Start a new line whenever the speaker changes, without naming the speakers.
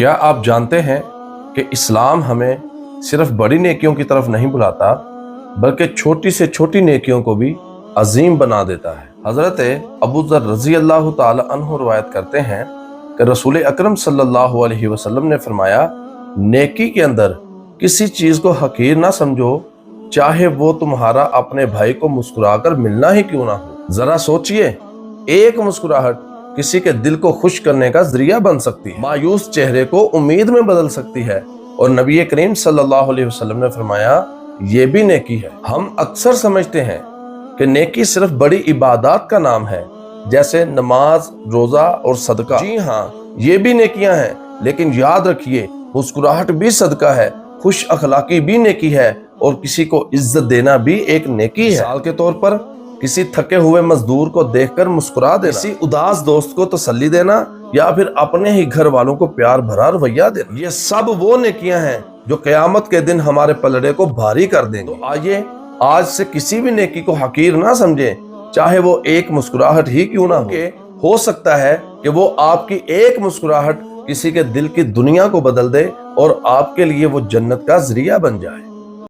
क्या आप जानते हैं कि इस्लाम हमें सिर्फ बड़ी नेकियों की तरफ नहीं बुलाता बल्कि छोटी से छोटी नेकियों को भी अजीम बना देता है। हजरत अबू ज़र रज़ी अल्लाह ताला अन्हु रवायत करते हैं कि रसूल अकरम सल्लल्लाहु अलैहि वसल्लम ने फरमाया, नेकी के अंदर किसी चीज को हकीर ना समझो, चाहे वो तुम्हारा अपने भाई को मुस्कुराकर मिलना ही क्यों ना हो। जरा सोचिए, एक मुस्कुराहट किसी के दिल को खुश करने का जरिया बन सकती है, मायूस चेहरे को उम्मीद में बदल सकती है। और नबी करीम सल्लल्लाहु अलैहि वसल्लम ने फरमाया, ये भी नेकी है। हम अक्सर समझते हैं कि नेकी सिर्फ बड़ी इबादत का नाम है, जैसे नमाज, रोजा और सदका। जी हाँ, ये भी नेकियां हैं, लेकिन याद रखिए, मुस्कुराहट भी सदका है, खुश अखलाकी भी नेकी है और किसी को इज्जत देना भी एक नेकी है। मिसाल के तौर पर किसी थके हुए मजदूर को देखकर मुस्कुरा देना, किसी उदास दोस्त को तसल्ली देना या फिर अपने ही घर वालों को प्यार भरा रवैया देना, ये सब वो नेकियां हैं जो क़यामत के दिन हमारे पलड़े को भारी कर देंगे। तो आइए आज से किसी भी नेकी को हकीर ना समझें, चाहे वो एक मुस्कुराहट ही क्यों ना हो सकता है कि वो आपकी एक मुस्कुराहट किसी के दिल की दुनिया को बदल दे और आपके लिए वो जन्नत का जरिया बन जाए।